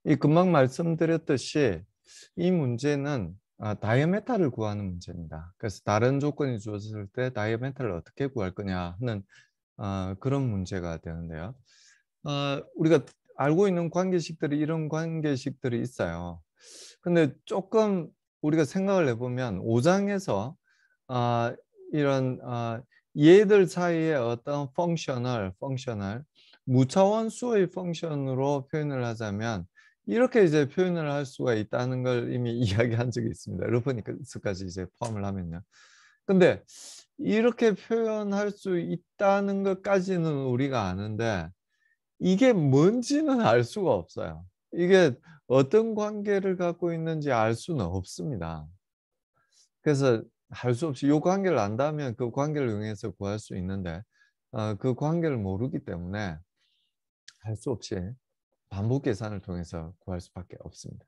이 금방 말씀드렸듯이 이 문제는 다이아메탈을 구하는 문제입니다. 그래서 다른 조건이 주어졌을 때 다이아메탈을 어떻게 구할 거냐 하는 그런 문제가 되는데요. 우리가 알고 있는 관계식들이 이런 관계식들이 있어요. 근데 조금 우리가 생각을 해보면 5장에서 이런 얘들 사이에 어떤 펑셔널 무차원수의 펑션으로 표현을 하자면 이렇게 이제 표현을 할 수가 있다는 걸 이미 이야기한 적이 있습니다. 러프니스까지 이제 포함을 하면요. 근데 이렇게 표현할 수 있다는 것까지는 우리가 아는데 이게 뭔지는 알 수가 없어요. 이게 어떤 관계를 갖고 있는지 알 수는 없습니다. 그래서 할 수 없이 요 관계를 안다면 그 관계를 이용해서 구할 수 있는데 그 관계를 모르기 때문에 할 수 없이 반복 계산을 통해서 구할 수밖에 없습니다.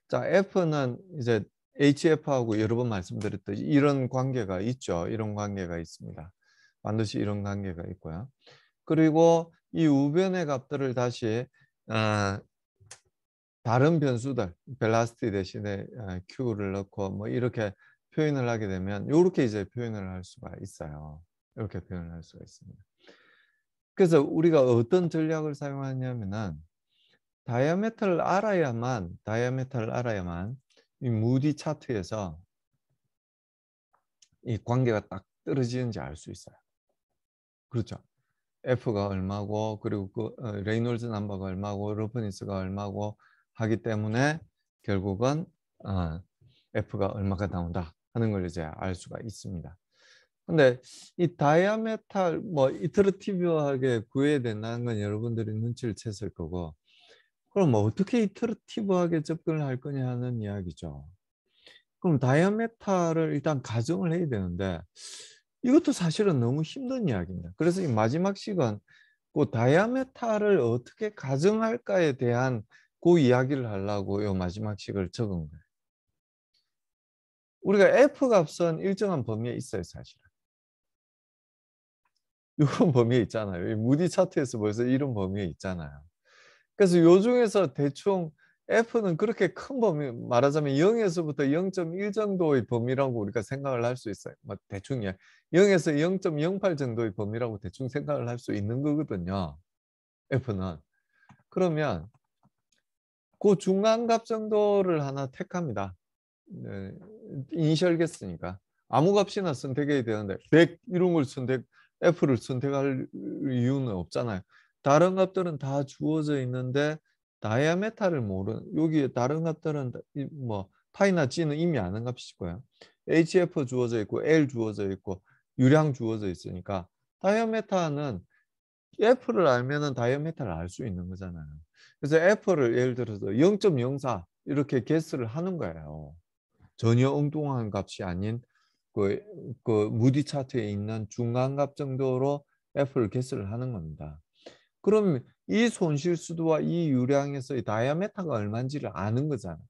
자, F는 이제 HF하고 여러 번 말씀드렸듯이 이런 관계가 있죠. 이런 관계가 있습니다. 반드시 이런 관계가 있고요. 그리고 이 우변의 값들을 다시 다른 변수들, 벨라스티 대신에 Q를 넣고 뭐 이렇게 표현을 하게 되면 이렇게 이제 표현을 할 수가 있어요. 이렇게 표현을 할 수가 있습니다. 그래서 우리가 어떤 전략을 사용하냐면은 다이아메탈을 알아야만 이 무디 차트에서 이 관계가 딱 떨어지는지 알 수 있어요. 그렇죠. F가 얼마고 그리고 그 레이놀즈 넘버가 얼마고 러프니스가 얼마고 하기 때문에 결국은 F가 얼마가 나온다 하는 걸 이제 알 수가 있습니다. 근데 이 다이아메탈 뭐 이터러티브하게 구해야 된다는 건 여러분들이 눈치를 챘을 거고 그럼 뭐 어떻게 이터러티브하게 접근을 할 거냐 하는 이야기죠. 그럼 다이아메탈을 일단 가정을 해야 되는데 이것도 사실은 너무 힘든 이야기입니다. 그래서 이 마지막 시간 그 다이아메탈을 어떻게 가정할까에 대한 그 이야기를 하려고 요 마지막 식을 적은 거예요. 우리가 F 값은 일정한 범위에 있어요, 사실은. 이런 범위에 있잖아요. 이 무디 차트에서 벌써 이런 범위에 있잖아요. 그래서 요 중에서 대충 F는 그렇게 큰 범위, 말하자면 0에서부터 0.1 정도의 범위라고 우리가 생각을 할 수 있어요. 뭐 대충이야. 0에서 0.08 정도의 범위라고 대충 생각을 할 수 있는 거거든요. F는. 그러면 그 중간값 정도를 하나 택합니다. 네, 이니셜 게스니까. 아무 값이나 선택해야 되는데 100 이런 걸 F를 선택할 이유는 없잖아요. 다른 값들은 다 주어져 있는데 다이아메탈을 모르는 여기 다른 값들은 뭐 파이나 G는 이미 아는 값이고요. HF 주어져 있고 L 주어져 있고 유량 주어져 있으니까 다이아메탈은 F를 알면은 다이아메탈을 알 수 있는 거잖아요. 그래서 F를 예를 들어서 0.04 이렇게 개수를 하는 거예요. 전혀 엉뚱한 값이 아닌 그 무디 차트에 있는 중간값 정도로 F를 개수를 하는 겁니다. 그럼 이 손실수도와 이 유량에서의 다이아메타가 얼마인지를 아는 거잖아요.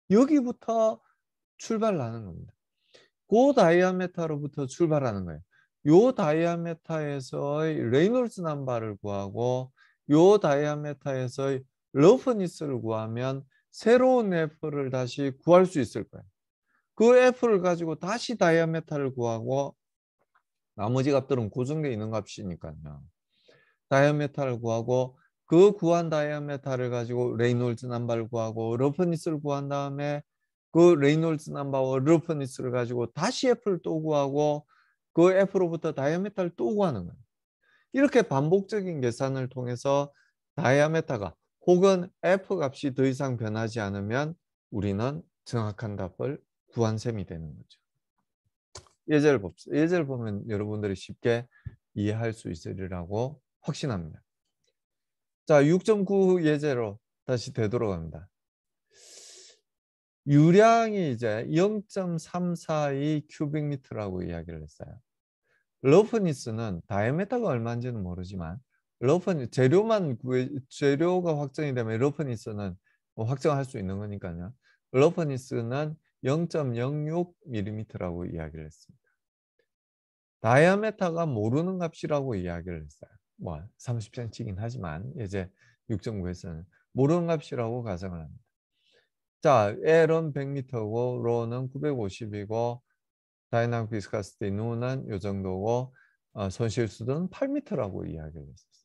여기부터 출발하는 겁니다. 그 다이아메타로부터 출발하는 거예요. 요 다이아메타에서의 레이놀즈 넘버를 구하고 요 다이아메타에서의 러프니스를 구하면 새로운 F를 다시 구할 수 있을 거예요. 그 F를 가지고 다시 다이아메타를 구하고 나머지 값들은 고정되어 있는 값이니까요. 다이아메타를 구하고 그 구한 다이아메타를 가지고 레이놀즈 넘버를 구하고 러프니스를 구한 다음에 그 레이놀즈 넘버와 러프니스를 가지고 다시 F를 또 구하고 그 F로부터 다이아메타를 또 구하는 거예요. 이렇게 반복적인 계산을 통해서 다이아메타가 혹은 F 값이 더 이상 변하지 않으면 우리는 정확한 답을 구한 셈이 되는 거죠. 예제를 봅시다. 예제를 보면 여러분들이 쉽게 이해할 수 있으리라고 확신합니다. 자, 6.9 예제로 다시 되돌아갑니다. 유량이 이제 0.342 큐빅미터라고 이야기를 했어요. 러프니스는 다이아메타가 얼마인지는 모르지만 재료가 확정이 되면 러프니스는 뭐 확정할 수 있는 거니까요. 러프니스는 0.06mm라고 이야기를 했습니다. 다이아메타가 모르는 값이라고 이야기를 했어요. 뭐 30cm이긴 하지만 이제 6.9에서는 모르는 값이라고 가정을 합니다. 자, L은 100m고 rho는 950이고 다이나믹 비스커시티 누는 요 정도고 손실수는 8m라고 이야기를 했었어요.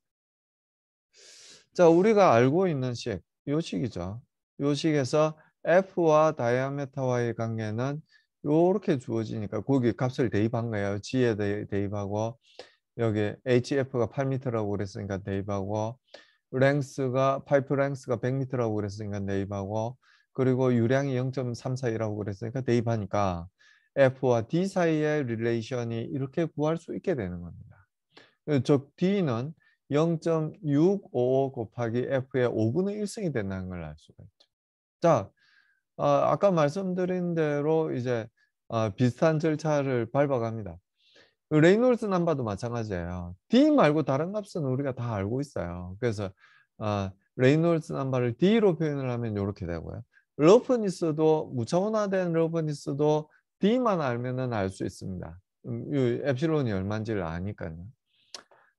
자, 우리가 알고 있는 식, 요 식이죠. 요 식에서 F와 다이아메타와의 관계는 요렇게 주어지니까 거기 값을 대입한 거예요. G에 대입하고 여기 HF가 8m라고 그랬으니까 대입하고 파이프 랭스가 100m라고 그랬으니까 대입하고 그리고 유량이 0.34이라고 그랬으니까 대입하니까 F와 D 사이의 릴레이션이 이렇게 구할 수 있게 되는 겁니다. 즉 D는 0.655 곱하기 F의 5분의 1승이 된다는 걸 알 수가 있죠. 자, 아까 말씀드린 대로 이제 비슷한 절차를 밟아갑니다. 레이놀즈 넘버도 마찬가지예요. D 말고 다른 값은 우리가 다 알고 있어요. 그래서 레이놀즈 넘버를 D로 표현을 하면 이렇게 되고요. 러프니스도 무차원화된 러프니스도 D만 알면은 알 수 있습니다. 이 엡실론이 얼마인지를 아니까요.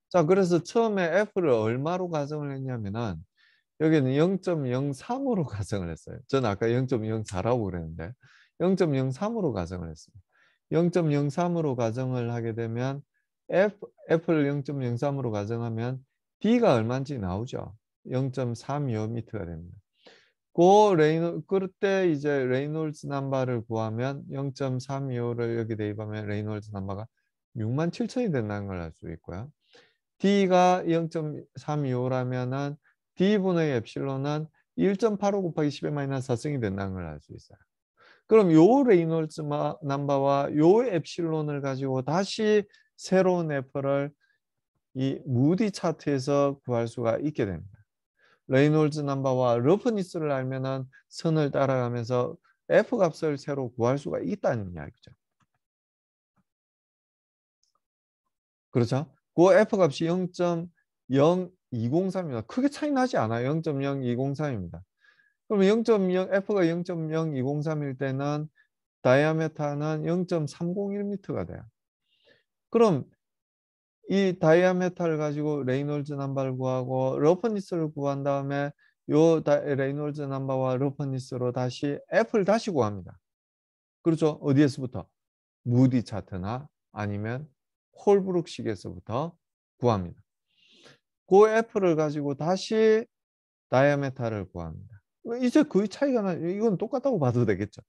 자, 그래서 처음에 F를 얼마로 가정을 했냐면은 여기는 0.03으로 가정을 했어요. 저는 아까 0.04라고 그랬는데 0.03으로 가정을 했습니다. 0.03으로 가정을 하게 되면 F를 0.03으로 가정하면 D가 얼마인지 나오죠. 0.325m가 됩니다. 그때 이제 레이놀즈 넘버를 구하면 0.325를 여기 대입하면 레이놀즈 넘버가 67,000이 된다는 걸 알 수 있고요. D가 0.325라면은 D분의 엡실론은 1.85 곱하기 10의 마이너스 4승이 된다는 걸 알 수 있어요. 그럼 요 레이놀즈 넘버와 요 엡실론을 가지고 다시 새로운 F를 이 무디 차트에서 구할 수가 있게 됩니다. 레이놀즈 넘버와 러프니스를 알면은 선을 따라가면서 F 값을 새로 구할 수가 있다는 이야기죠. 그렇죠? 그 F 값이 0.0203입니다. 크게 차이 나지 않아요. 0.0203입니다. 그럼 F가 0.0203일 때는 다이아메타는 0.301m가 돼요. 그럼 이 다이아메타를 가지고 레이놀즈 넘버를 구하고 러프니스를 구한 다음에 요 레이놀즈 넘버와 러프니스로 다시 F를 다시 구합니다. 그렇죠? 어디에서부터? 무디 차트나 아니면 홀브룩식에서부터 구합니다. 그 F를 가지고 다시 다이아메타를 구합니다. 이제 거의 차이가 이건 똑같다고 봐도 되겠죠.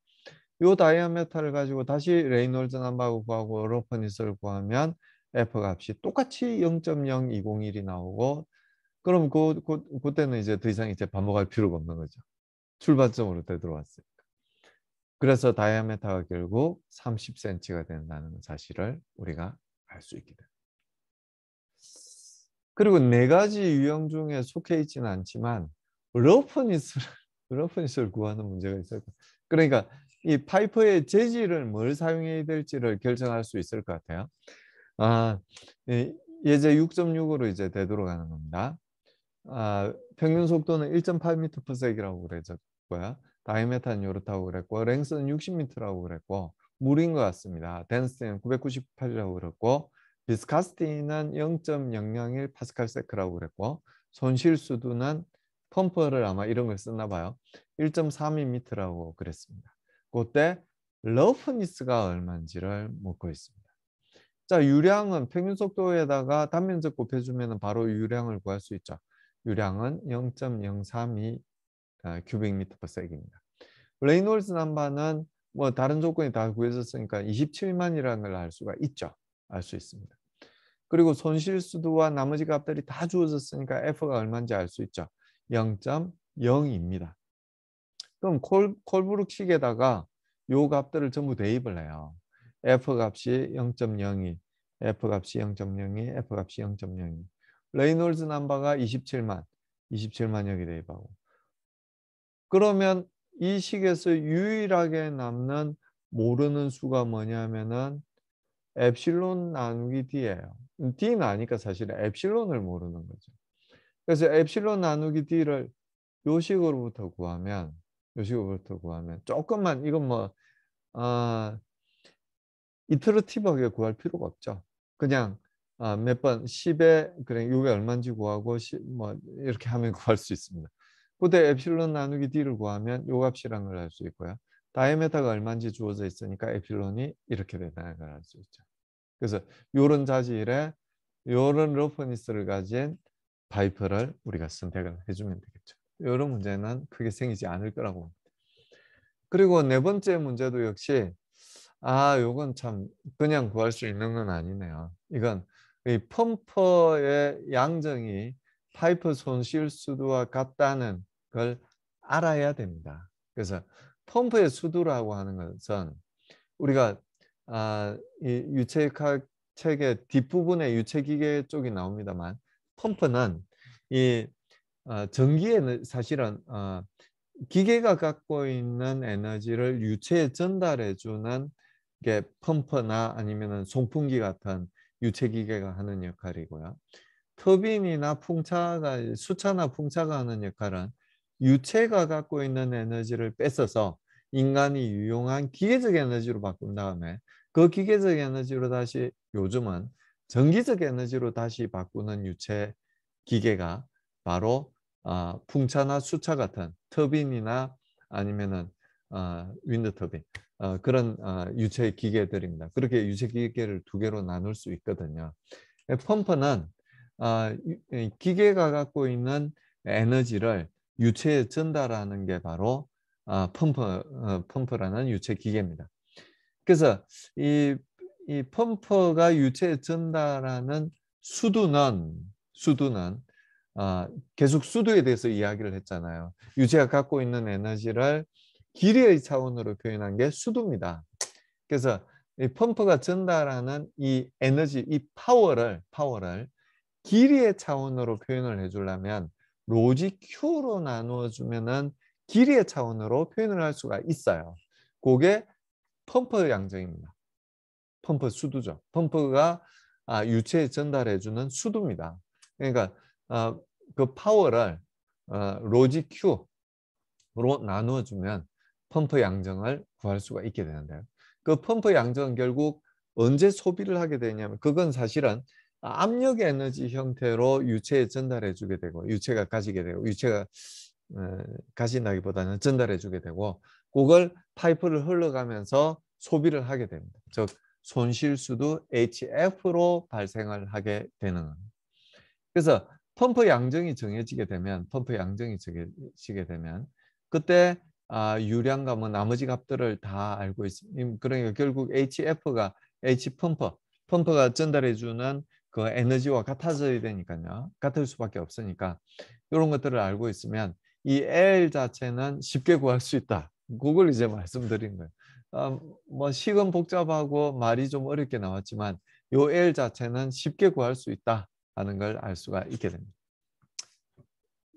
요 다이아메타를 가지고 다시 레이놀즈 넘버를 구하고 러프니스를 구하면 F 값이 똑같이 0.0201이 나오고 그럼 그때는 이제 더 이상 이제 반복할 필요가 없는 거죠. 출발점으로 되돌아왔으니까. 그래서 다이아메타가 결국 30cm가 된다는 사실을 우리가 알 수 있게 됩니다. 그리고 네 가지 유형 중에 속해 있지는 않지만 러프니스를 구하는 문제가 있어요. 그러니까 이 파이프의 재질을 뭘 사용해야 될지를 결정할 수 있을 것 같아요. 예제 6.6으로 이제 되돌아가는 겁니다. 평균 속도는 1.8m/s이라고 그랬고요. 다이메타는 이렇다고 그랬고 랭스는 60m라고 그랬고 물인 것 같습니다. 덴시티는 998이라고 그랬고 비스카시티는 0.001 파스칼세크라고 그랬고 손실수두는 펌프를 아마 이런 걸 썼나 봐요. 1.32m라고 그랬습니다. 그때 러프니스가 얼마인지를 묻고 있습니다. 자, 유량은 평균 속도에다가 단면적 곱해주면 바로 유량을 구할 수 있죠. 유량은 0.032 큐빅미터/섹입니다. 레이놀즈 넘버는 뭐 다른 조건이 다 구해졌으니까 27만이라는 걸 알 수가 있죠. 알 수 있습니다. 그리고 손실수두와 나머지 값들이 다 주어졌으니까 F가 얼마인지 알 수 있죠. 0.0입니다. 그럼 콜브룩식에다가 요 값들을 전부 대입을 해요. F 값이 0.02, F 값이 0.02, F 값이 0.02. 레이놀즈 넘버가 27만, 27만 여기 대입하고. 그러면 이 식에서 유일하게 남는 모르는 수가 뭐냐면은 엡실론 나누기 D예요. D는 아니까 사실은 엡실론을 모르는 거죠. 그래서 엡실론 나누기 D를 요 식으로부터 구하면 조금만 이건 뭐 이터러티브하게 구할 필요가 없죠. 그냥 몇 번 10에 그래 요게 얼마인지 구하고 뭐 이렇게 하면 구할 수 있습니다. 그때 에필론 나누기 D를 구하면 요 값이란 걸 알 수 있고요. 다이아메타가 얼마인지 주어져 있으니까 에필론이 이렇게 된다는 걸 알 수 있죠. 그래서 요런 자질에 요런 러프니스를 가진 파이프를 우리가 선택을 해주면 되겠죠. 이런 문제는 크게 생기지 않을 거라고 봅니다. 그리고 네 번째 문제도 역시 요건 참 그냥 구할 수 있는 건 아니네요. 이건 이 펌프의 양정이 파이프 손실 수두와 같다는 걸 알아야 됩니다. 그래서 펌프의 수두라고 하는 것은 우리가 이 유체책의 뒷부분에 유체기계 쪽이 나옵니다만 펌프는 이 전기에는 사실은 기계가 갖고 있는 에너지를 유체에 전달해주는 게 펌프나 아니면은 송풍기 같은 유체기계가 하는 역할이고요. 터빈이나 풍차가 수차나 풍차가 하는 역할은 유체가 갖고 있는 에너지를 뺏어서 인간이 유용한 기계적 에너지로 바꾼 다음에 그 기계적 에너지로 다시 요즘은 전기적 에너지로 다시 바꾸는 유체 기계가 바로 풍차나 수차 같은 터빈이나 아니면은 윈드 터빈 그런 유체 기계들입니다. 그렇게 유체 기계를 두 개로 나눌 수 있거든요. 펌프는 기계가 갖고 있는 에너지를 유체에 전달하는 게 바로 펌프라는 유체 기계입니다. 그래서 이 펌프가 유체에 전달하는 수두는 계속 수두에 대해서 이야기를 했잖아요. 유체가 갖고 있는 에너지를 길이의 차원으로 표현한 게 수두입니다. 그래서 이 펌프가 전달하는 이 에너지, 이 파워를 길이의 차원으로 표현을 해주려면 로지 Q로 나누어 주면은 길이의 차원으로 표현을 할 수가 있어요. 그게 펌프 양정입니다. 펌프 수두죠. 펌프가 유체에 전달해주는 수두입니다. 그러니까 그 파워를 로지 Q로 나누어주면 펌프 양정을 구할 수가 있게 되는데요. 그 펌프 양정은 결국 언제 소비를 하게 되냐면 그건 사실은 압력 에너지 형태로 유체에 전달해 주게 되고 유체가 가지게 되고 유체가 가진다기보다는 전달해 주게 되고 그걸 파이프를 흘러가면서 소비를 하게 됩니다. 즉 손실수도 HF로 발생을 하게 되는 겁니다. 그래서 펌프 양정이 정해지게 되면 그때 유량과 뭐 나머지 값들을 다 알고 있습니다. 그러니까 결국 HF가 펌프가 전달해주는 그 에너지와 같아져야 되니까요. 같을 수밖에 없으니까 이런 것들을 알고 있으면 이 L 자체는 쉽게 구할 수 있다. 그걸 이제 말씀드린 거예요. 뭐 식은 복잡하고 말이 좀 어렵게 나왔지만 요 L 자체는 쉽게 구할 수 있다 하는 걸 알 수가 있게 됩니다.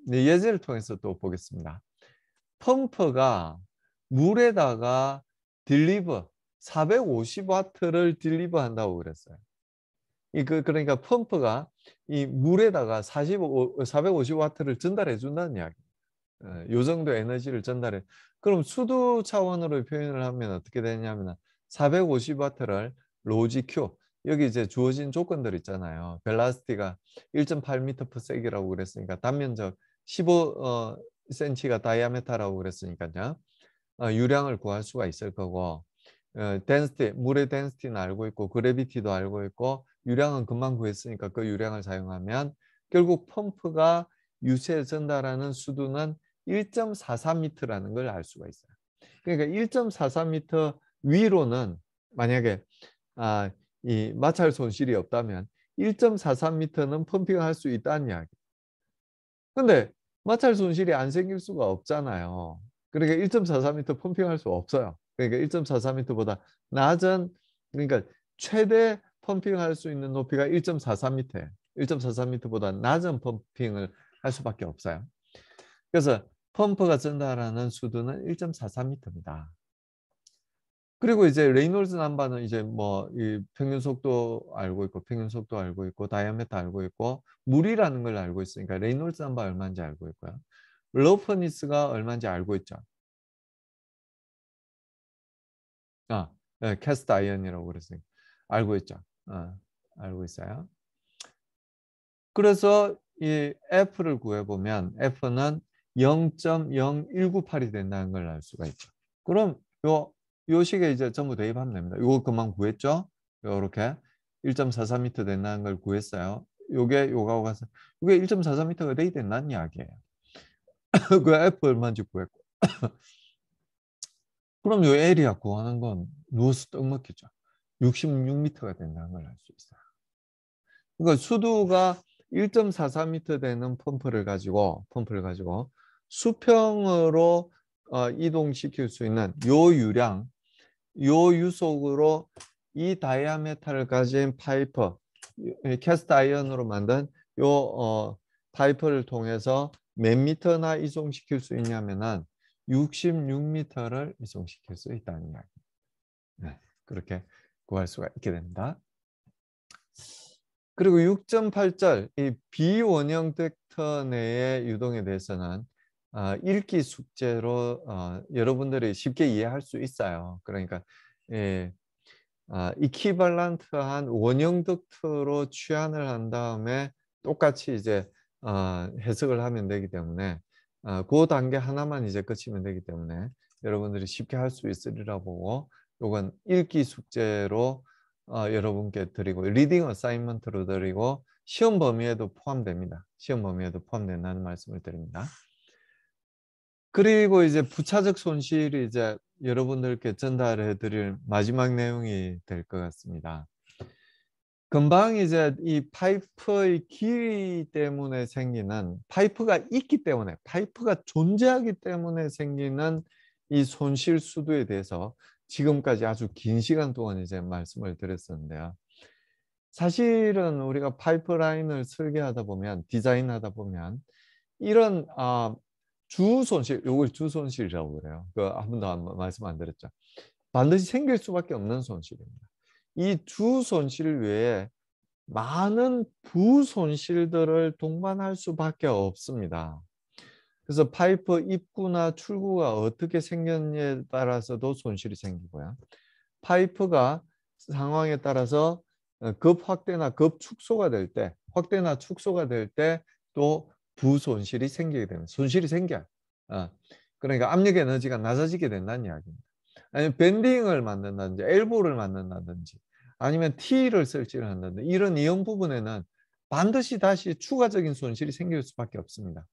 네, 예제를 통해서 또 보겠습니다. 펌프가 물에다가 450와트를 딜리버 한다고 그랬어요. 그러니까 펌프가 이 물에다가 450와트를 전달해 준다는 이야기. 요 정도 에너지를 전달해. 그럼 수도 차원으로 표현을 하면 어떻게 되냐면 450와트를 로지 Q 여기 이제 주어진 조건들 있잖아요. 벨라스티가 1.8m/s이라고 그랬으니까 단면적 15cm가 다이아메타라고 그랬으니까요. 유량을 구할 수가 있을 거고 물의 덴시티는 알고 있고 그래비티도 알고 있고 유량은 금방 구했으니까 그 유량을 사용하면 결국 펌프가 유체에 전달하는 수두는 1.43m라는 걸 알 수가 있어요. 그러니까 1.43m 위로는 만약에 이 마찰 손실이 없다면 1.43m는 펌핑할 수 있다는 이야기. 근데 마찰 손실이 안 생길 수가 없잖아요. 그러니까 1.43m 펌핑할 수 없어요. 그러니까 1.43m보다 낮은 그러니까 최대 펌핑할 수 있는 높이가 1.43m예요. 1.43m보다 낮은 펌핑을 할 수밖에 없어요. 그래서 펌프가 전달하는 수두는 1.43m입니다. 그리고 이제 레이놀즈 넘버는 이제 뭐 이 평균 속도 알고 있고 다이아메터 알고 있고 물이라는 걸 알고 있으니까 레이놀즈 넘버 얼마인지 알고 있고요. 러프니스가 얼마인지 알고 있죠. 캐스트 아이언이라고 그랬으니까 알고 있죠. 알고 있어요. 그래서 이 F를 구해보면 F는 0.0198이 된다는 걸 알 수가 있죠. 그럼 요 식에 이제 전부 대입하면 됩니다. 요거 금방 구했죠? 요렇게 1.44m 된다는 걸 구했어요. 요게 요거하고 가서 요게 1.44m가 돼야 된다는 이야기예요. 그 F 얼마인지 구했고. 그럼 요 에리아 구하는 건 누워서 떡 먹겠죠. 66m가 된다는 걸 알 수 있어요. 그러니까 수두가 1.44m 되는 펌프를 가지고 수평으로 이동시킬 수 있는 요 유량, 요 유속으로 이 다이아메탈을 가진 파이프, 캐스트 아이언으로 만든 요 파이프를 통해서 몇 미터나 이송시킬 수 있냐면은 66m를 이송시킬 수 있다는 이야기. 네, 그렇게 구할 수가 있게 됩니다. 그리고 6.8절 이 비원형 벡터 내의 유동에 대해서는 읽기 숙제로 여러분들이 쉽게 이해할 수 있어요. 그러니까 이퀴발런트한 원형 벡터로 취한을 한 다음에 똑같이 이제 해석을 하면 되기 때문에 그 단계 하나만 이제 거치면 되기 때문에 여러분들이 쉽게 할 수 있으리라 보고 이건 읽기 숙제로 여러분께 드리고 리딩 어사이먼트로 드리고 시험 범위에도 포함됩니다. 시험 범위에도 포함된다는 말씀을 드립니다. 그리고 이제 부차적 손실이 이제 여러분들께 전달해 드릴 마지막 내용이 될 것 같습니다. 금방 이제 이 파이프의 길이 때문에 생기는 파이프가 있기 때문에 파이프가 존재하기 때문에 생기는 이 손실 수도에 대해서 지금까지 아주 긴 시간 동안 이제 말씀을 드렸었는데요. 사실은 우리가 파이프라인을 설계하다 보면 디자인하다 보면 이런 주 손실, 요걸 주 손실이라고 그래요. 한 번도 말씀 안 드렸죠. 반드시 생길 수밖에 없는 손실입니다. 이 주 손실 외에 많은 부손실들을 동반할 수밖에 없습니다. 그래서 파이프 입구나 출구가 어떻게 생겼냐에 따라서도 손실이 생기고요. 파이프가 상황에 따라서 급 확대나 급 축소가 될 때, 확대나 축소가 될 때 또 부손실이 생기게 됩니다. 손실이 생겨요. 그러니까 압력 에너지가 낮아지게 된다는 이야기입니다. 아니면 밴딩을 만든다든지 엘보를 만든다든지 아니면 T를 설치를 한다든지 이런 이형 부분에는 반드시 다시 추가적인 손실이 생길 수밖에 없습니다.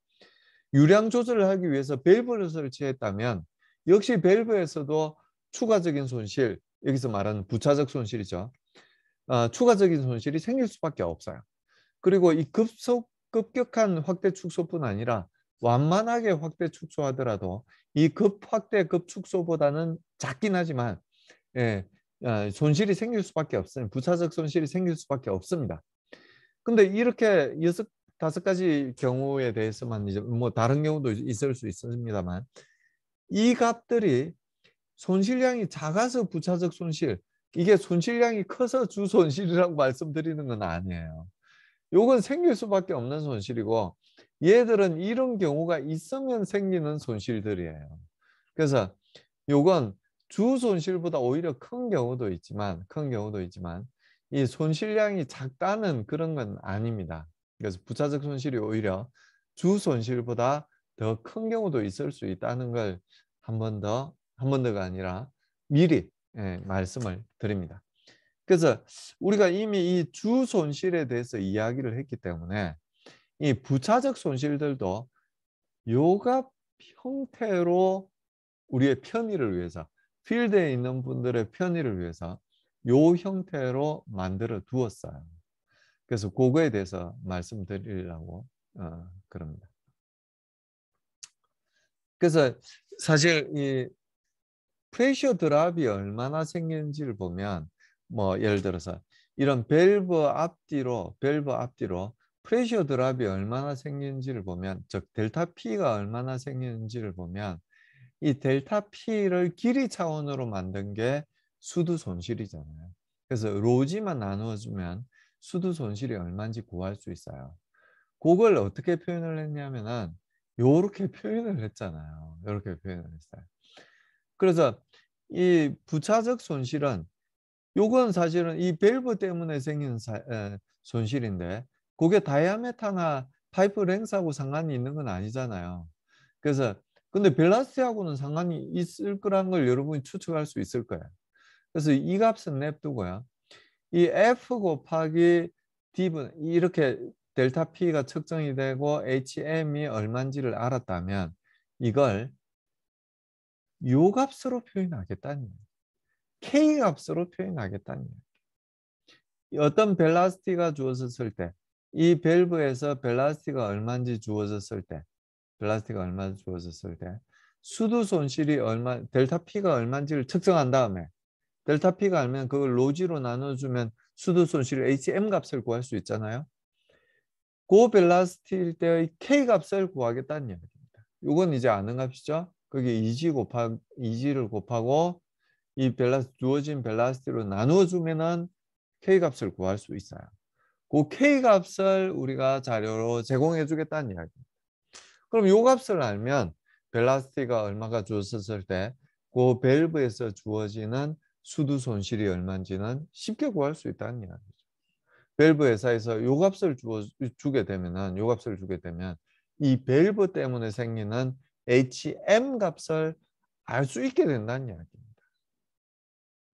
유량 조절을 하기 위해서 밸브를 설치했다면 역시 밸브에서도 추가적인 손실, 여기서 말하는 부차적 손실이죠. 추가적인 손실이 생길 수밖에 없어요. 그리고 이 급격한 확대 축소뿐 아니라 완만하게 확대 축소하더라도 이 급 확대 급 축소보다는 작긴 하지만 손실이 생길 수밖에 없어요. 부차적 손실이 생길 수밖에 없습니다. 근데 이렇게 5가지 경우에 대해서만 이제 뭐 다른 경우도 있을 수 있습니다만 이 값들이 손실량이 작아서 부차적 손실, 이게 손실량이 커서 주 손실이라고 말씀드리는 건 아니에요. 요건 생길 수밖에 없는 손실이고 얘들은 이런 경우가 있으면 생기는 손실들이에요. 그래서 요건 주 손실보다 오히려 큰 경우도 있지만 이 손실량이 작다는 그런 건 아닙니다. 그래서 부차적 손실이 오히려 주 손실보다 더 큰 경우도 있을 수 있다는 걸 한 번더가 아니라 미리 말씀을 드립니다. 그래서 우리가 이미 이 주 손실에 대해서 이야기를 했기 때문에 이 부차적 손실들도 요값 형태로 우리의 편의를 위해서 필드에 있는 분들의 편의를 위해서 요 형태로 만들어 두었어요. 그래서 그거에 대해서 말씀드리려고 그럽니다. 그래서 사실 이 프레셔 드랍이 얼마나 생기는지를 보면 뭐 예를 들어서 이런 밸브 앞뒤로 프레셔 드랍이 얼마나 생기는지를 보면 즉 델타 P가 얼마나 생기는지를 보면 이 델타 P를 길이 차원으로 만든 게 수두 손실이잖아요. 그래서 로지만 나누어주면 수두 손실이 얼마인지 구할 수 있어요. 그걸 어떻게 표현을 했냐면은 요렇게 표현을 했잖아요. 요렇게 표현을 했어요. 그래서 이 부차적 손실은 요건 사실은 이 밸브 때문에 생긴 손실인데 그게 다이아메타나 파이프 랭스하고 상관이 있는 건 아니잖아요. 그래서 근데 벨라스티하고는 상관이 있을 거란 걸 여러분이 추측할 수 있을 거예요. 그래서 이 값은 냅두고요. 이 F 곱하기 D분 이렇게 델타 P가 측정이 되고 HM이 얼마인지를 알았다면 이걸 요 값으로 표현하겠다는 거예요. K 값으로 표현하겠다는 거예요. 어떤 벨라스티가 주어졌을 때 이 밸브에서 벨라스티가 얼마인지 주어졌을 때 벨라스티가 얼마 주어졌을 때 수두 손실이 얼마 델타 P가 얼마인지를 측정한 다음에 델타 P가 알면 그걸 로지로 나눠주면 수두 손실 HM 값을 구할 수 있잖아요. 고벨라스티일 때의 K 값을 구하겠다는 이야기입니다. 이건 이제 아는 값이죠. 그게 2G를 곱하고 이 주어진 벨라스티로 나누어주면은 K 값을 구할 수 있어요. 그 K 값을 우리가 자료로 제공해 주겠다는 이야기입니다. 그럼 이 값을 알면 벨라스티가 얼마가 주어졌을 때 그 밸브에서 주어지는 수두 손실이 얼마인지는 쉽게 구할 수 있다는 이야기죠. 밸브 회사에서 요 값을 주게 되면은 요 값을 주게 되면 이 밸브 때문에 생기는 HM 값을 알 수 있게 된다는 이야기입니다.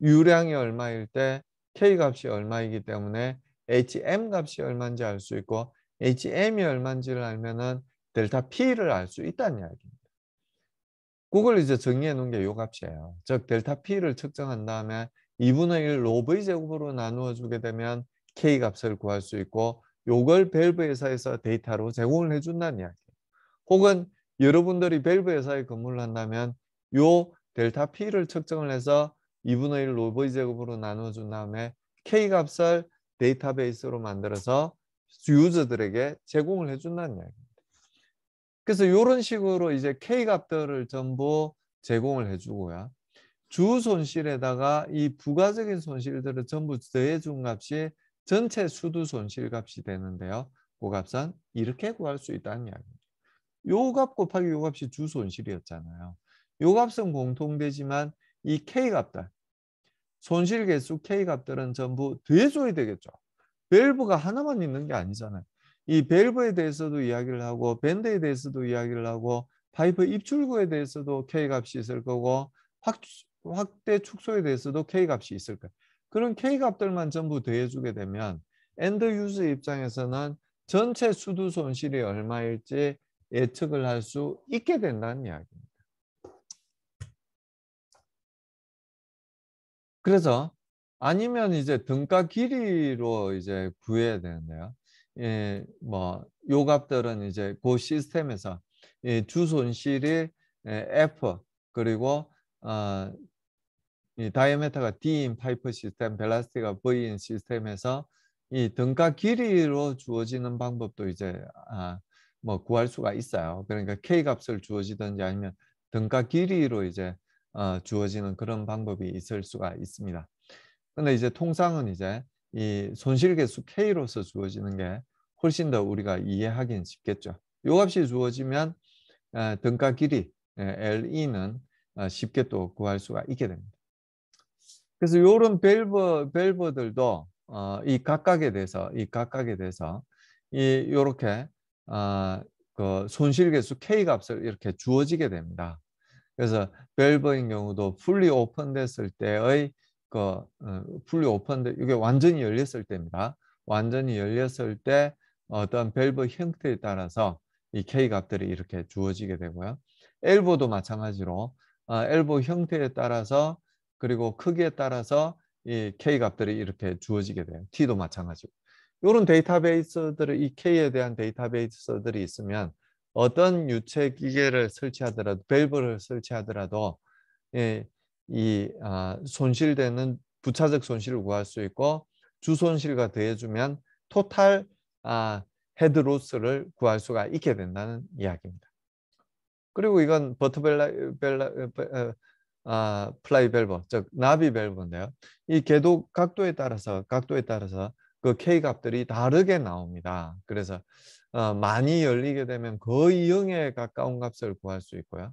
유량이 얼마일 때 K 값이 얼마이기 때문에 HM 값이 얼마인지 알 수 있고 HM이 얼마인지를 알면은 델타 P를 알 수 있다는 이야기입니다. 그걸 이제 정의해 놓은 게 요 값이에요. 즉 델타 P를 측정한 다음에 2분의 1 로브의 제곱으로 나누어 주게 되면 K 값을 구할 수 있고 요걸 밸브 회사에서 데이터로 제공을 해준다는 이야기예요. 혹은 여러분들이 밸브 회사에 근무를 한다면 요 델타 P를 측정을 해서 2분의 1 로브의 제곱으로 나누어 준 다음에 K 값을 데이터베이스로 만들어서 유저들에게 제공을 해준다는 이야기입니다. 그래서 이런 식으로 이제 K 값들을 전부 제공을 해주고요. 주 손실에다가 이 부가적인 손실들을 전부 더해준 값이 전체 수두 손실 값이 되는데요. 그 값은 이렇게 구할 수 있다는 이야기입니다. 요 값 곱하기 요 값이 주 손실이었잖아요. 요 값은 공통되지만 이 K 값들, 손실 개수 K 값들은 전부 더해줘야 되겠죠. 밸브가 하나만 있는 게 아니잖아요. 이 밸브에 대해서도 이야기를 하고 밴드에 대해서도 이야기를 하고 파이프 입출구에 대해서도 K 값이 있을 거고 확대 축소에 대해서도 K 값이 있을 거예요. 그런 K 값들만 전부 더해주게 되면 엔드 유저 입장에서는 전체 수두 손실이 얼마일지 예측을 할 수 있게 된다는 이야기입니다. 그래서 아니면 이제 등가 길이로 이제 구해야 되는데요. 예, 요 값들은 이제 그 시스템에서 주 손실이 F 그리고 이 다이아메터가 D인 파이프 시스템, 벨라스티가 V인 시스템에서 이 등가 길이로 주어지는 방법도 이제 구할 수가 있어요. 그러니까 K 값을 주어지든지 아니면 등가 길이로 이제 주어지는 그런 방법이 있을 수가 있습니다. 근데 이제 통상은 이제 이 손실계수 K로서 주어지는 게 훨씬 더 우리가 이해하기는 쉽겠죠. 요 값이 주어지면 등가 길이 LE는 쉽게 또 구할 수가 있게 됩니다. 그래서 요런 밸브들도 이 각각에 대해서 이 요렇게 그 손실계수 K 값을 이렇게 주어지게 됩니다. 그래서 밸브인 경우도 풀리 오픈됐을 때의 풀리 오픈돼 이게 완전히 열렸을 때입니다. 완전히 열렸을 때 어떤 밸브 형태에 따라서 이 K 값들이 이렇게 주어지게 되고요. 엘보도 마찬가지로 엘보 형태에 따라서 그리고 크기에 따라서 이 K 값들이 이렇게 주어지게 돼요. T도 마찬가지고. 이런 데이터베이스들을 이 K에 대한 데이터베이스들이 있으면 어떤 유체 기계를 설치하더라도 밸브를 설치하더라도 손실되는 부차적 손실을 구할 수 있고 주 손실과 더해주면 토탈 헤드 로스를 구할 수가 있게 된다는 이야기입니다. 그리고 이건 플라이 밸브, 즉 나비 밸브인데요. 이 궤도 각도에 따라서 그 K 값들이 다르게 나옵니다. 그래서 많이 열리게 되면 거의 0에 가까운 값을 구할 수 있고요.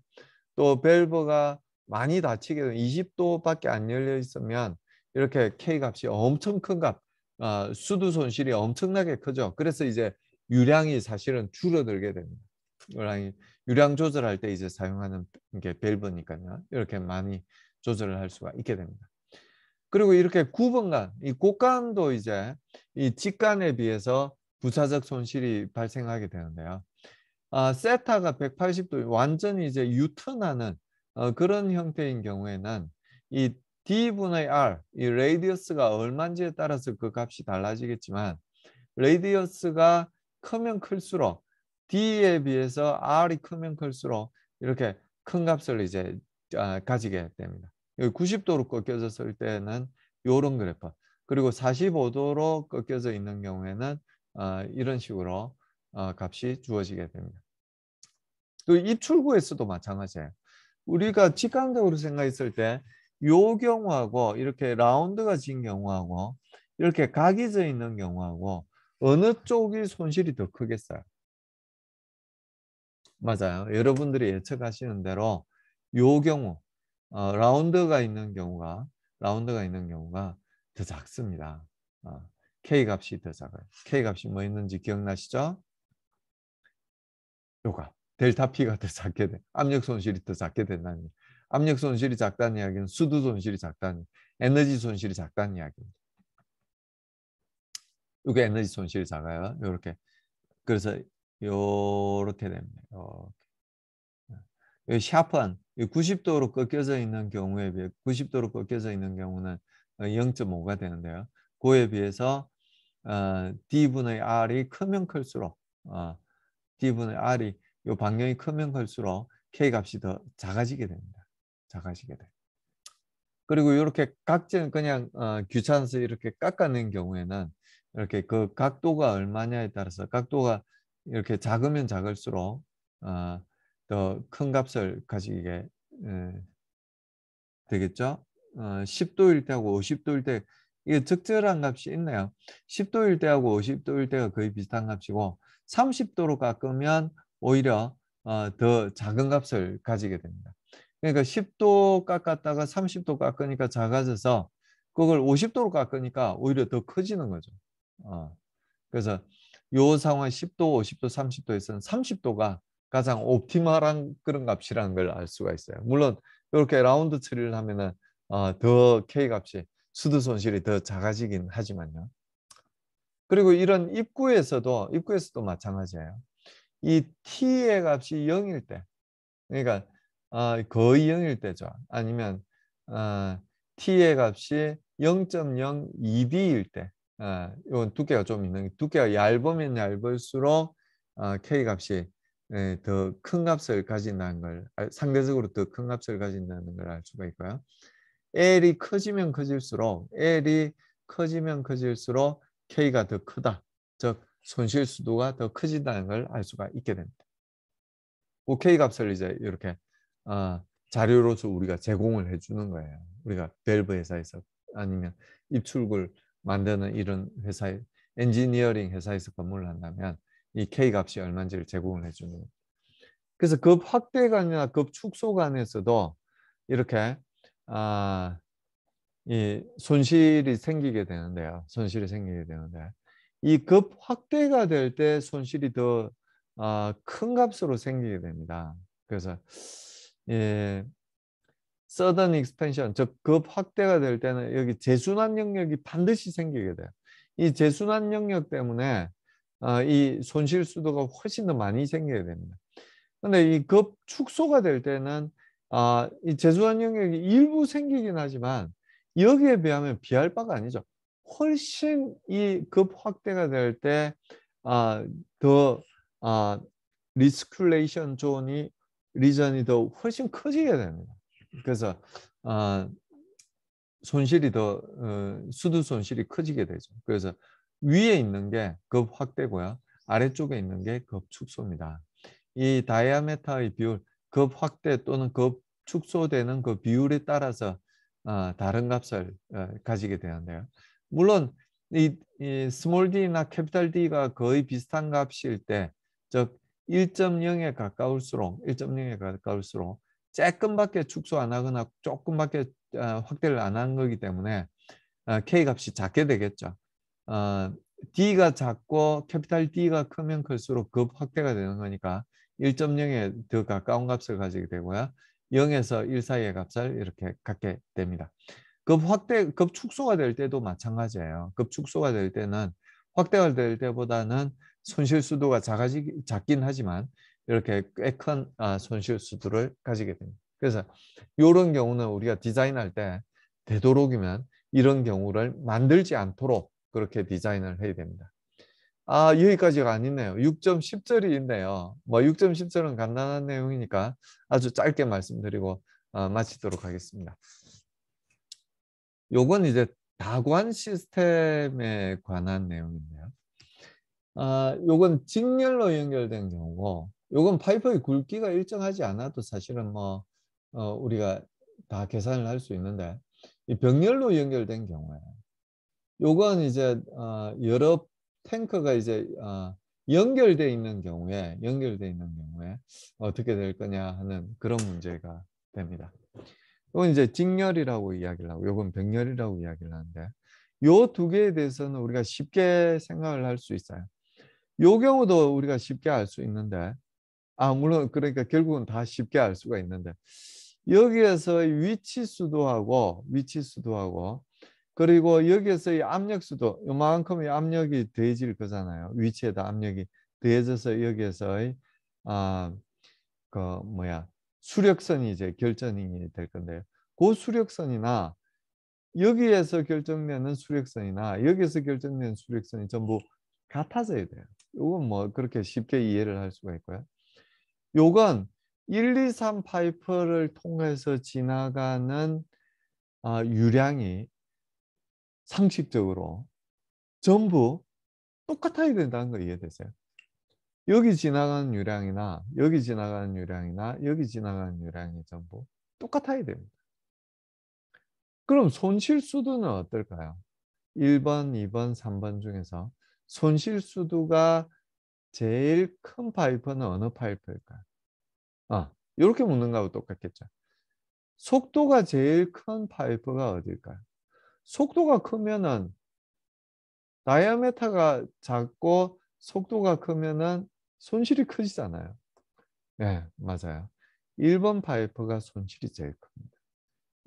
또 밸브가 많이 닫히게 되면 20도밖에 안 열려 있으면 이렇게 K 값이 엄청 큰 값, 수두 손실이 엄청나게 크죠. 그래서 이제 유량이 사실은 줄어들게 됩니다. 유량 조절할 때 이제 사용하는 게 밸브니까요. 이렇게 많이 조절을 할 수가 있게 됩니다. 그리고 이렇게 구분간, 이 곡간도 이제 이 직간에 비해서 부차적 손실이 발생하게 되는데요. 세타가 180도 완전히 이제 유턴하는 그런 형태인 경우에는 이 D분의 R, 이 레디어스가 얼마인지에 따라서 그 값이 달라지겠지만 레디어스가 크면 클수록 D에 비해서 R이 크면 클수록 이렇게 큰 값을 이제 가지게 됩니다. 90도로 꺾여졌을 때는 이런 그래프, 그리고 45도로 꺾여져 있는 경우에는 이런 식으로 값이 주어지게 됩니다. 또 입출구에서도 마찬가지예요. 우리가 직관적으로 생각했을 때 요 경우하고 이렇게 라운드가 진 경우하고 이렇게 각이 져 있는 경우하고 어느 쪽이 손실이 더 크겠어요? 맞아요. 여러분들이 예측하시는 대로 요 경우 라운드가 있는 경우가 더 작습니다. K 값이 더 작아요. K 값이 뭐 있는지 기억나시죠? 요가 델타 P가 더 작게 돼. 압력 손실이 더 작게 된다는. 압력 손실이 작다는 이야기는 수도 손실이 작다는, 에너지 손실이 작다는 이야기입니다. 이게 에너지 손실이 작아요. 요렇게. 그래서 요렇게 됩니다. 요 샤프한 90도로 꺾여져 있는 경우에 비해 90도로 꺾여져 있는 경우는 0.5가 되는데요. 그에 비해서 D분의 R이 크면 클수록 D분의 R이 요 방향이 크면 클수록 K 값이 더 작아지게 됩니다. 작아지게 돼. 그리고 이렇게 각재는 그냥 귀찮아서 이렇게 깎아낸 경우에는 이렇게 그 각도가 얼마냐에 따라서 각도가 이렇게 작으면 작을수록 더 큰 값을 가지게 되겠죠. 10도일 때하고 50도일 때 이게 적절한 값이 있네요. 10도일 때하고 50도일 때가 거의 비슷한 값이고 30도로 깎으면 오히려 더 작은 값을 가지게 됩니다. 그러니까 10도 깎았다가 30도 깎으니까 작아져서 그걸 50도로 깎으니까 오히려 더 커지는 거죠. 그래서 요 상황 10도, 50도, 30도에서는 30도가 가장 옵티멀한 그런 값이라는 걸 알 수가 있어요. 물론 이렇게 라운드 처리를 하면은 더 K 값이 수도 손실이 더 작아지긴 하지만요. 그리고 이런 입구에서도 마찬가지예요. 이 T의 값이 0일 때, 그러니까 거의 0일 때죠. 아니면 T의 값이 0.02B일 때, 이건 두께가 좀 있는, 두께가 얇으면 얇을수록 K 값이 더 큰 값을 가진다는 걸, 상대적으로 더 큰 값을 가진다는 걸 알 수가 있고요. L이 커지면 커질수록 K가 더 크다. 즉 손실 수도가 더 커진다는 걸 알 수가 있게 됩니다. 그 K 값을 이제 이렇게 자료로서 우리가 제공을 해주는 거예요. 우리가 밸브 회사에서 아니면 입출구를 만드는 이런 회사에 엔지니어링 회사에서 근무를 한다면 이 K 값이 얼마인지를 제공을 해주는 거예요. 그래서 급 확대간이나 급 축소간에서도 이렇게 이 손실이 생기게 되는데요. 이 급 확대가 될 때 손실이 더 큰 값으로 생기게 됩니다. 그래서 sudden expansion, 즉 급 확대가 될 때는 여기 재순환 영역이 반드시 생기게 돼요. 이 재순환 영역 때문에 이 손실 수도가 훨씬 더 많이 생기게 됩니다. 근데 이 급 축소가 될 때는 이 재순환 영역이 일부 생기긴 하지만 여기에 비하면 비할 바가 아니죠. 훨씬 이 급 확대가 될 때 더 리스쿨레이션 존이 리전이 더 훨씬 커지게 됩니다. 그래서 손실이 더 수도 손실이 커지게 되죠. 그래서 위에 있는 게 급 확대고요. 아래쪽에 있는 게 급 축소입니다. 이 다이아메타의 비율, 급 확대 또는 급 축소되는 그 비율에 따라서 다른 값을 가지게 되는데요. 물론 이 스몰 d나 캐피탈 D가 거의 비슷한 값일 때, 즉 1.0에 가까울수록 조금밖에 축소 안 하거나 조금밖에 확대를 안 한 거기 때문에 K 값이 작게 되겠죠. D가 작고 캐피탈 D가 크면 클수록 급 확대가 되는 거니까 1.0에 더 가까운 값을 가지게 되고요. 0에서 1 사이의 값을 이렇게 갖게 됩니다. 급 축소가 될 때도 마찬가지예요. 급 축소가 될 때는 확대가 될 때보다는 손실 수도가 작긴 하지만 이렇게 꽤 큰 손실 수도를 가지게 됩니다. 그래서 이런 경우는 우리가 디자인할 때 되도록이면 이런 경우를 만들지 않도록 그렇게 디자인을 해야 됩니다. 여기까지가 아니네요. 6.10절이 있네요. 뭐 6.10절은 간단한 내용이니까 아주 짧게 말씀드리고 마치도록 하겠습니다. 요건 이제 다관 시스템에 관한 내용인데요. 요건 직렬로 연결된 경우고, 요건 파이프의 굵기가 일정하지 않아도 사실은 뭐 우리가 다 계산을 할 수 있는데, 이 병렬로 연결된 경우에 요건 이제 여러 탱크가 이제 연결돼 있는 경우에 어떻게 될 거냐 하는 그런 문제가 됩니다. 이건 이제 직렬이라고 이야기를 하고, 요건 병렬이라고 이야기를 하는데, 요 두 개에 대해서는 우리가 쉽게 생각을 할 수 있어요. 요 경우도 우리가 쉽게 알 수 있는데, 물론 그러니까 결국은 다 쉽게 알 수가 있는데, 여기에서의 위치 수도하고 그리고 여기에서의 압력 수도, 요만큼의 압력이 더해질 거잖아요. 위치에다 압력이 더해져서 여기에서의 수력선이 이제 결정이 될 건데요. 그 수력선이나 여기에서 결정되는 수력선이나 여기에서 결정되는 수력선이 전부 같아져야 돼요. 이건 뭐 그렇게 쉽게 이해를 할 수가 있고요. 요건 1, 2, 3 파이프를 통해서 지나가는 유량이 상식적으로 전부 똑같아야 된다는 거 이해되세요? 여기 지나가는 유량이나 여기 지나가는 유량이나 여기 지나가는 유량이 전부 똑같아야 됩니다. 그럼 손실 수도는 어떨까요? 1번, 2번, 3번 중에서 손실 수도가 제일 큰 파이프는 어느 파이프일까요? 이렇게 묻는 거하고 똑같겠죠. 속도가 제일 큰 파이프가 어딜까요? 속도가 크면은 다이아메타가 작고 속도가 크면은 손실이 크지잖아요. 네, 맞아요. 1번 파이프가 손실이 제일 큽니다.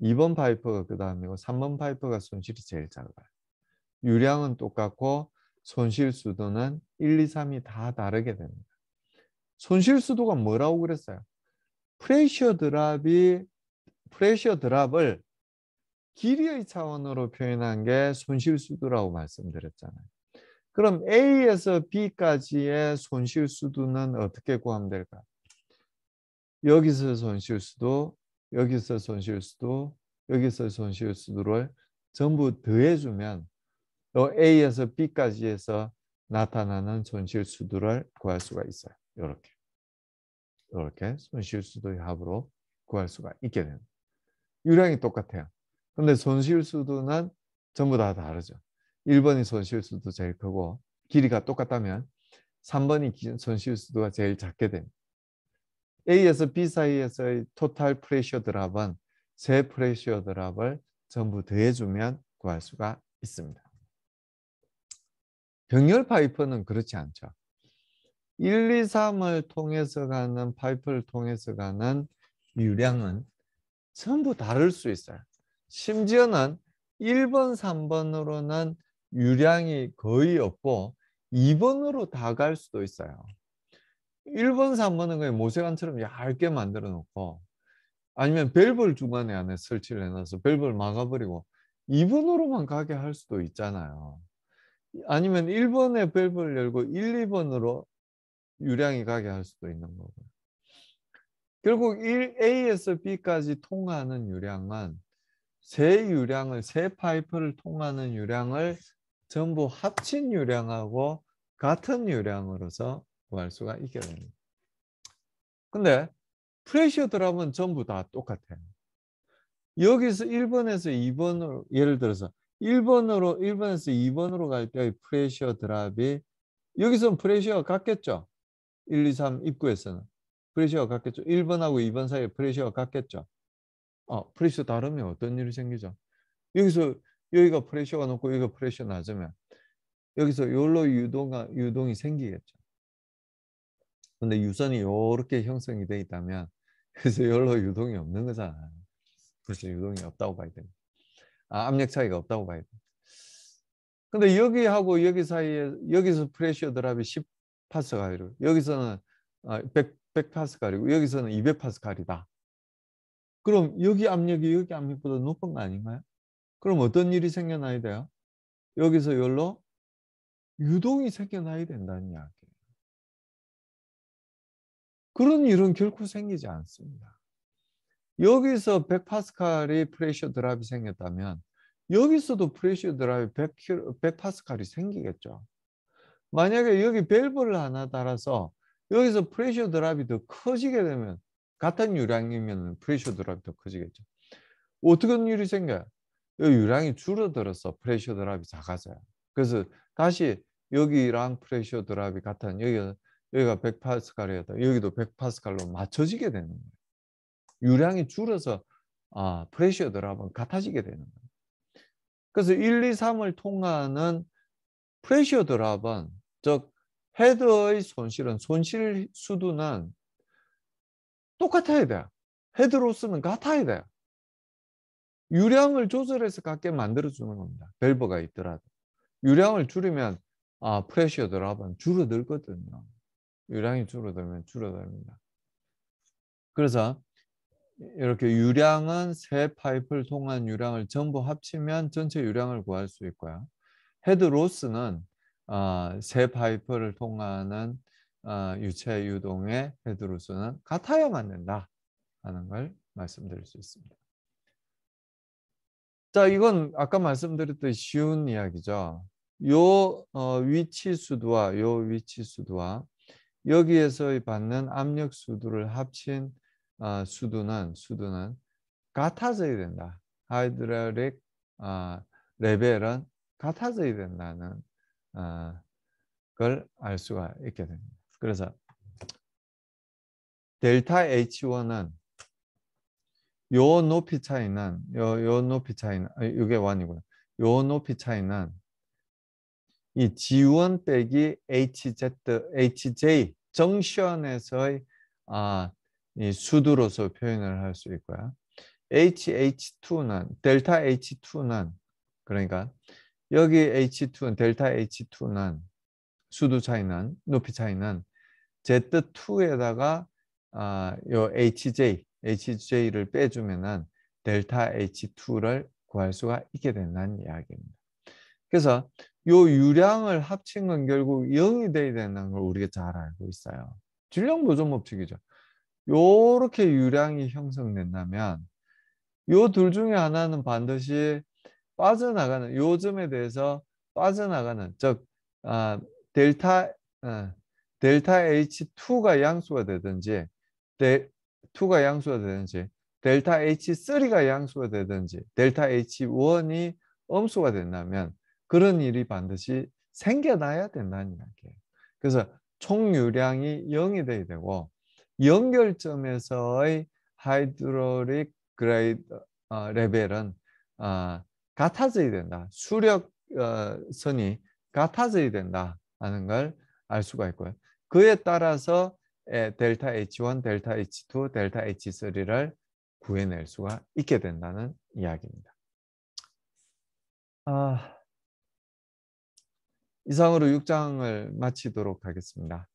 2번 파이프가 그 다음이고 3번 파이프가 손실이 제일 작아요. 유량은 똑같고 손실 수도는 1, 2, 3이 다 다르게 됩니다. 손실 수도가 뭐라고 그랬어요? 프레셔 드랍을 길이의 차원으로 표현한 게 손실 수도라고 말씀드렸잖아요. 그럼 A에서 B까지의 손실 수도는 어떻게 구하면 될까요? 여기서 손실 수도, 여기서 손실 수도, 여기서 손실 수도를 전부 더해주면 A에서 B까지에서 나타나는 손실 수도를 구할 수가 있어요. 이렇게 손실 수도의 합으로 구할 수가 있게 됩니다. 유량이 똑같아요. 근데 손실 수도는 전부 다 다르죠. 1번이 손실 수도 제일 크고 길이가 똑같다면 3번이 손실 수도가 제일 작게 됩니다. A에서 B 사이에서의 토탈 프레셔 드랍은 세 프레셔 드랍을 전부 더해주면 구할 수가 있습니다. 병렬 파이프는 그렇지 않죠. 1, 2, 3을 통해서 가는 파이프를 통해서 가는 유량은 전부 다를 수 있어요. 심지어는 1번, 3번으로는 유량이 거의 없고 2번으로 다 갈 수도 있어요. 1번, 3번은 그냥 모세관처럼 얇게 만들어 놓고 아니면 밸브를 중간에 안에 설치를 해놔서 밸브를 막아버리고 2번으로만 가게 할 수도 있잖아요. 아니면 1번에 밸브를 열고 1, 2번으로 유량이 가게 할 수도 있는 거고요. 결국 A에서 B까지 통하는 유량은 세 파이프를 통하는 유량을 전부 합친 유량하고 같은 유량으로서 구할 수가 있게 됩니다. 근데 프레셔 드랍은 전부 다 똑같아요. 여기서 1번에서 2번으로 예를 들어서 1번에서 2번으로 갈 때의 프레셔 드랍이 여기서는 프레셔가 같겠죠. 1, 2, 3 입구에서는 프레셔가 같겠죠. 1번하고 2번 사이에 프레셔가 같겠죠. 프레셔 다르면 어떤 일이 생기죠? 여기가 프레셔가 높고 여기가 프레셔 낮으면 여기서 요로 유동이 생기겠죠. 근데 유선이 이렇게 형성이 돼 있다면 그래서 열로 유동이 없는 거잖아요. 그래서 유동이 없다고 봐야 됩니다. 압력 차이가 없다고 봐야 됩니다. 근데 여기하고 여기 사이에 여기서 프레셔 드랍이 10파스칼이고 여기서는 100파스칼이고 여기서는 200파스칼이다. 그럼 여기 압력이 여기 압력보다 높은 거 아닌가요? 그럼 어떤 일이 생겨나야 돼요? 여기서 열로 유동이 생겨나야 된다는 이야기예요. 그런 일은 결코 생기지 않습니다. 여기서 100파스칼이 프레셔 드랍이 생겼다면 여기서도 프레셔 드랍이 100파스칼이 생기겠죠. 만약에 여기 밸브를 하나 달아서 여기서 프레셔 드랍이 더 커지게 되면 같은 유량이면 프레셔 드랍이 더 커지겠죠. 어떤 일이 생겨요? 여기 유량이 줄어들어서 프레셔 드랍이 작아져요. 그래서 다시 여기랑 프레셔 드랍이 같은 여기가 100파스칼이었다. 여기도 100파스칼로 맞춰지게 되는 거예요. 유량이 줄어서 프레셔 드랍은 같아지게 되는 거예요. 그래서 1, 2, 3을 통하는 프레셔 드랍은 즉 헤드의 손실 수두는 똑같아야 돼요. 헤드 로스는 같아야 돼요. 유량을 조절해서 같게 만들어주는 겁니다. 밸브가 있더라도. 유량을 줄이면 프레셔 드랍은 줄어들거든요. 유량이 줄어들면 줄어듭니다. 그래서 이렇게 유량은 세 파이프를 통한 유량을 전부 합치면 전체 유량을 구할 수 있고요. 헤드 로스는 세 파이프를 통하는 유체 유동의 헤드 로스는 같아야만 된다 하는 걸 말씀드릴 수 있습니다. 자, 이건 아까 말씀드렸던 쉬운 이야기죠. 요 위치 수두와 요 위치 수두와 여기에서 받는 압력 수두를 합친 수두는 같아져야 된다. 하이드롤릭 레벨은 같아져야 된다는 걸 알 수가 있게 됩니다. 그래서 델타 H1은 요 높이 차이는 요 높이 차이는 이게 1이고요. 요 높이 차이는 이 G1 빼기 HJ 정션에서의 이 수두로서 표현을 할 수 있고요. HH2는 델타 H2는 그러니까 여기 H2는 델타 H2는 수두 차이는 높이 차이는 Z2에다가 요 HJ를 빼주면은 델타 H2를 구할 수가 있게 된다는 이야기입니다. 그래서 요 유량을 합친 건 결국 0이 돼야 된다는 걸 우리가 잘 알고 있어요. 질량 보존 법칙이죠. 요렇게 유량이 형성된다면 요 둘 중에 하나는 반드시 빠져나가는 요점에 대해서 빠져나가는 즉 델타 델타 H2가 양수가 되든지 2가 양수가 되든지 델타 H3가 양수가 되든지 델타 H1이 음수가 된다면 그런 일이 반드시 생겨나야 된다는 이야기예요. 그래서 총 유량이 0이 돼야 되고 연결점에서의 하이드롤릭 그레이드 레벨은 같아져야 된다. 수력 선이 같아져야 된다 하는 걸 알 수가 있고요. 그에 따라서 델타 H1, 델타 H2, 델타 H3를 구해낼 수가 있게 된다는 이야기입니다. 이상으로 6장을 마치도록 하겠습니다.